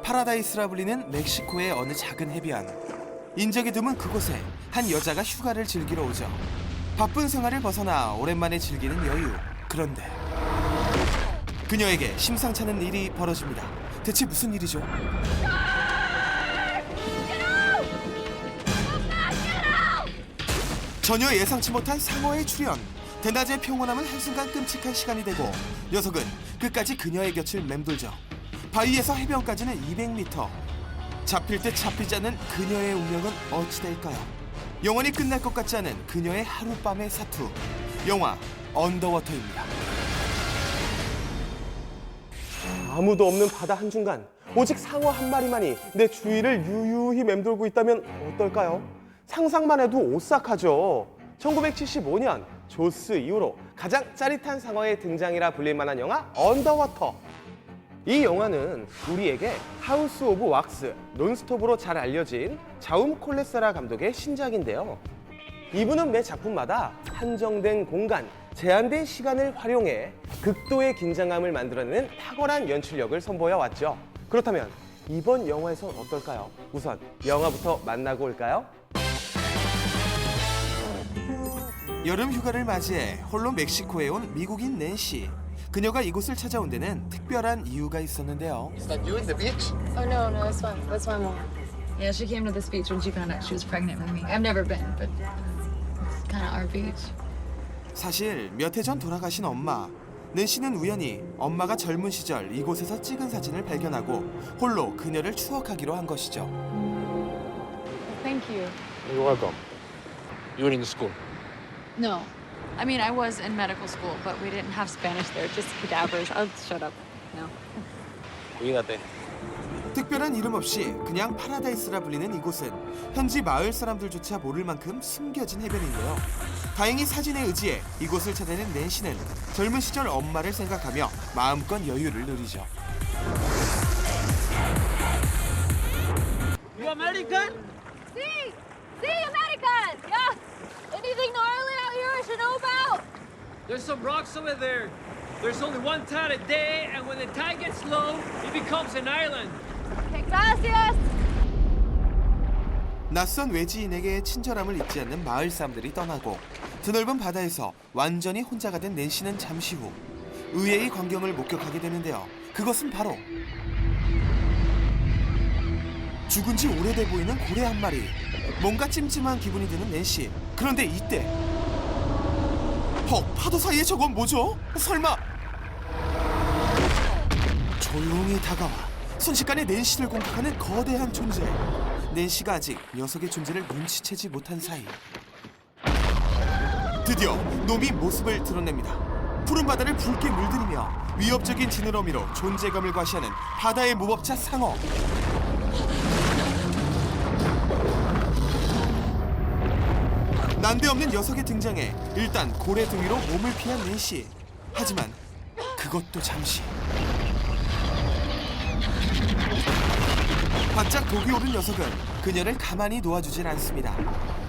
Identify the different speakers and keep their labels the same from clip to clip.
Speaker 1: 파라다이스라 불리는 멕시코의 어느 작은 해변. 인적이 드문 그곳에 한 여자가 휴가를 즐기러 오죠. 바쁜 생활을 벗어나 오랜만에 즐기는 여유. 그런데 그녀에게 심상찮은 일이 벌어집니다. 대체 무슨 일이죠? 전혀 예상치 못한 상어의 출현. 대낮의 평온함은 한순간 끔찍한 시간이 되고 녀석은 끝까지 그녀의 곁을 맴돌죠. 바위에서 해변까지는 200m. 잡힐 듯 잡히지 않는 그녀의 운명은 어찌 될까요? 영원히 끝날 것 같지 않은 그녀의 하룻밤의 사투. 영화 언더워터입니다.
Speaker 2: 아무도 없는 바다 한중간 오직 상어 한 마리만이 내 주위를 유유히 맴돌고 있다면 어떨까요? 상상만 해도 오싹하죠. 1975년 조스 이후로 가장 짜릿한 상어의 등장이라 불릴 만한 영화 언더워터. 이 영화는 우리에게 하우스 오브 왁스, 논스톱으로 잘 알려진 자움 콜레세라 감독의 신작인데요. 이분은 매 작품마다 한정된 공간, 제한된 시간을 활용해 극도의 긴장감을 만들어내는 탁월한 연출력을 선보여 왔죠. 그렇다면 이번 영화에선 어떨까요? 우선 영화부터 만나고 올까요?
Speaker 1: 여름 휴가를 맞이해 홀로 멕시코에 온 미국인 낸시. 그녀가 이곳을 찾아온 데는 특별한 이유가 있었는데요.
Speaker 3: Is that you in the beach?
Speaker 4: Oh, no, no, that's fine. That's my mom.
Speaker 5: Yeah, she came to this beach when she found out she was pregnant with me. I've never been, but it's kind of our beach.
Speaker 1: 사실 몇 해 전 돌아가신 엄마. 낸시는 우연히 엄마가 젊은 시절 이곳에서 찍은 사진을 발견하고 홀로 그녀를 추억하기로 한 것이죠.
Speaker 4: Thank you.
Speaker 2: You're welcome.
Speaker 3: You were in school.
Speaker 5: No. I mean, I was in medical school, but we didn't have Spanish there, just cadavers. I'll shut up. No.
Speaker 3: Cuídate.
Speaker 1: 특별한 이름 없이 그냥 파라다이스라 불리는 이곳은 현지 마을 사람들조차 모를 만큼 숨겨진 해변인데요. 다행히 사진에 의지해 이곳을 찾아낸 낸시는 젊은 시절 엄마를 생각하며 마음껏 여유를 누리죠.
Speaker 6: You American?
Speaker 4: See! See, American! Yeah! Anything gnarly out here I should know about?
Speaker 6: There's some rocks over there. There's only one tide a day, and when the tide gets low, it becomes an island.
Speaker 4: Okay, gracias!
Speaker 1: 낯선 외지인에게 친절함을 잊지 않는 마을 사람들이 떠나고 드넓은 바다에서 완전히 혼자가 된 낸시는 잠시 후 의외의 광경을 목격하게 되는데요. 그것은 바로 죽은 지 오래돼 보이는 고래 한 마리. 뭔가 찜찜한 기분이 드는 낸시. 그런데 이때 파도 사이에 저건 뭐죠? 설마 조용히 다가와 순식간에 낸시를 공격하는 거대한 존재. 낸시가 아직 녀석의 존재를 눈치채지 못한 사이 드디어 놈이 모습을 드러냅니다. 푸른 바다를 붉게 물들이며 위협적인 지느러미로 존재감을 과시하는 바다의 무법자 상어. 난데없는 녀석의 등장에 일단 고래 등위로 몸을 피한 낸시. 하지만 그것도 잠시. 바짝 독이 오른 녀석은 그녀를 가만히 놓아주질 않습니다.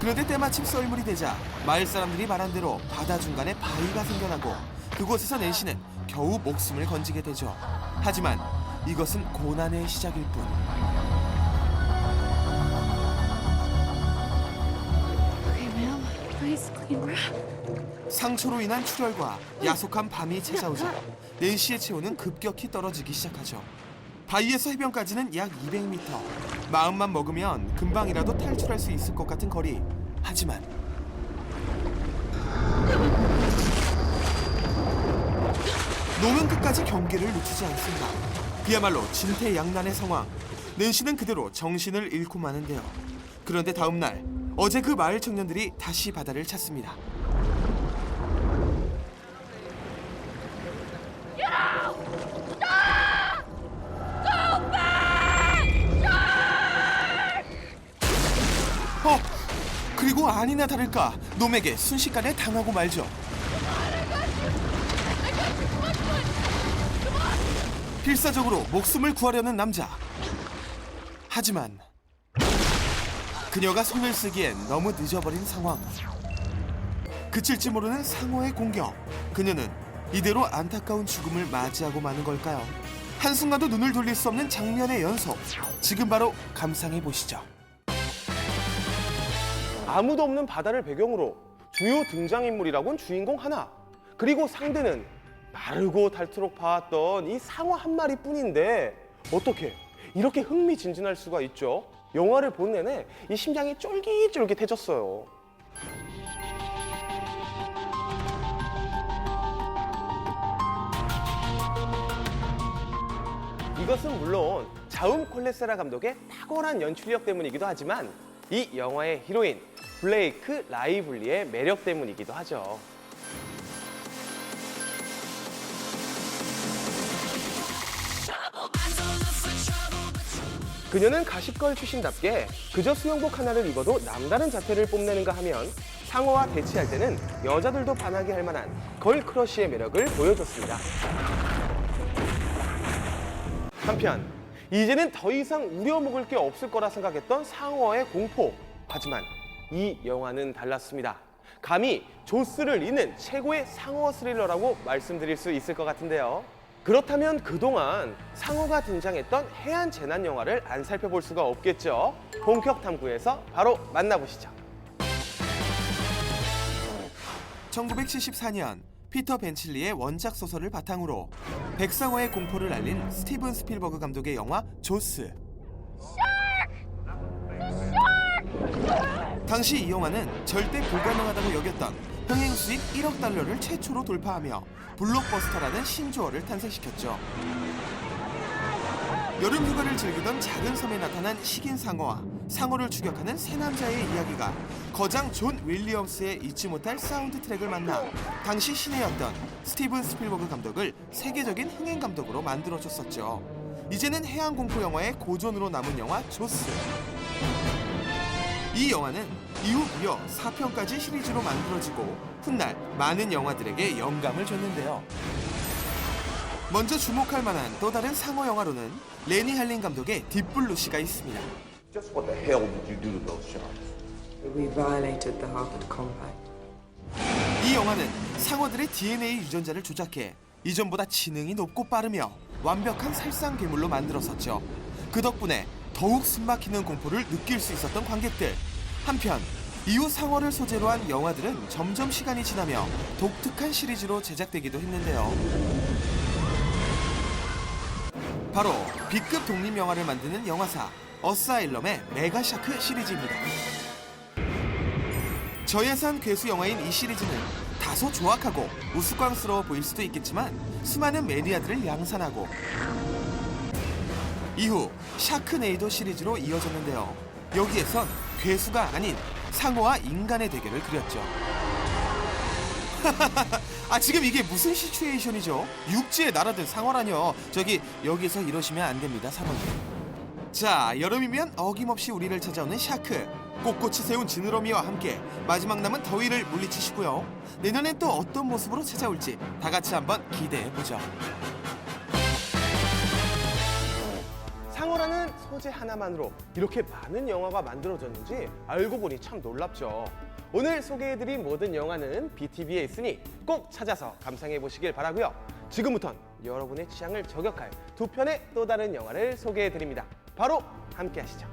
Speaker 1: 그런데 때마침 썰물이 되자 마을 사람들이 말한 대로 바다 중간에 바위가 생겨나고 그곳에서 낸시는 겨우 목숨을 건지게 되죠. 하지만 이것은 고난의 시작일 뿐.
Speaker 5: Okay, ma'am. Nice clean wrap.
Speaker 1: 상처로 인한 출혈과 야속한 밤이 찾아오자 낸시의 체온은 급격히 떨어지기 시작하죠. 바위에서 해변까지는 약 200m. 마음만 먹으면 금방이라도 탈출할 수 있을 것 같은 거리. 하지만 놈은 끝까지 경계를 늦추지 않습니다. 그야말로 진퇴양난의 상황. 낸시는 그대로 정신을 잃고 마는데요. 그런데 다음 날 어제 그 마을 청년들이 다시 바다를 찾습니다. 그리고 아니나 다를까 놈에게 순식간에 당하고 말죠. 필사적으로 목숨을 구하려는 남자. 하지만 그녀가 손을 쓰기엔 너무 늦어버린 상황. 그칠지 모르는 상어의 공격. 그녀는 이대로 안타까운 죽음을 맞이하고 마는 걸까요? 한순간도 눈을 돌릴 수 없는 장면의 연속. 지금 바로 감상해 보시죠.
Speaker 2: 아무도 없는 바다를 배경으로 주요 등장인물이라곤 주인공 하나, 그리고 상대는 마르고 닳도록 봐왔던 이 상어 한 마리뿐인데 어떻게 이렇게 흥미진진할 수가 있죠? 영화를 본 내내 이 심장이 쫄깃쫄깃해졌어요. 이것은 물론 자움 콜레세라 감독의 탁월한 연출력 때문이기도 하지만 이 영화의 히로인 블레이크 라이블리의 매력 때문이기도 하죠. 그녀는 가십걸 출신답게 그저 수영복 하나를 입어도 남다른 자태를 뽐내는가 하면 상어와 대치할 때는 여자들도 반하게 할 만한 걸크러쉬의 매력을 보여줬습니다. 한편 이제는 더 이상 우려먹을 게 없을 거라 생각했던 상어의 공포. 하지만 이 영화는 달랐습니다. 감히 조스를 잇는 최고의 상어 스릴러라고 말씀드릴 수 있을 것 같은데요. 그렇다면 그동안 상어가 등장했던 해안 재난 영화를 안 살펴볼 수가 없겠죠. 본격 탐구에서 바로 만나보시죠.
Speaker 1: 1974년 피터 벤칠리의 원작 소설을 바탕으로 백상어의 공포를 알린 스티븐 스필버그 감독의 영화 조스. 당시 이 영화는 절대 불가능하다고 여겼던 흥행 수익 1억 달러를 최초로 돌파하며 블록버스터라는 신조어를 탄생시켰죠. 여름 휴가를 즐기던 작은 섬에 나타난 식인 상어와 상어를 추격하는 세 남자의 이야기가 거장 존 윌리엄스의 잊지 못할 사운드 트랙을 만나 당시 신예였던 스티븐 스필버그 감독을 세계적인 흥행 감독으로 만들어줬었죠. 이제는 해양 공포 영화의 고전으로 남은 영화 조스. 이 영화는 이후 무려 4편까지 시리즈로 만들어지고 훗날 많은 영화들에게 영감을 줬는데요. 먼저 주목할 만한 또 다른 상어 영화로는 레니 할린 감독의 딥블루시가 있습니다.
Speaker 7: Just what the hell did you do to those sharks?
Speaker 8: We violated the Harvard Compact.
Speaker 1: 이 영화는 상어들의 DNA 유전자를 조작해 이전보다 지능이 높고 빠르며 완벽한 살상 괴물로 만들었었죠. 그 덕분에 더욱 숨막히는 공포를 느낄 수 있었던 관객들. 한편 이후 상어를 소재로 한 영화들은 점점 시간이 지나며 독특한 시리즈로 제작되기도 했는데요. 바로 B급 독립 영화를 만드는 영화사 어사일럼의 메가샤크 시리즈입니다. 저예산 괴수 영화인 이 시리즈는 다소 조악하고 우스꽝스러워 보일 수도 있겠지만 수많은 매니아들을 양산하고 이후 샤크네이도 시리즈로 이어졌는데요. 여기에선 괴수가 아닌 상어와 인간의 대결을 그렸죠. 아, 지금 이게 무슨 시츄에이션이죠? 육지에 날아든 상어라뇨. 여기서 이러시면 안 됩니다, 사모님. 자, 여름이면 어김없이 우리를 찾아오는 샤크. 꼿꼿이 세운 지느러미와 함께 마지막 남은 더위를 물리치시고요. 내년엔 또 어떤 모습으로 찾아올지 다 같이 한번 기대해보죠.
Speaker 2: 상어라는 소재 하나만으로 이렇게 많은 영화가 만들어졌는지 알고 보니 참 놀랍죠. 오늘 소개해드린 모든 영화는 BTV에 있으니 꼭 찾아서 감상해보시길 바라고요. 지금부턴 여러분의 취향을 저격할 두 편의 또 다른 영화를 소개해드립니다. 바로 함께 하시죠.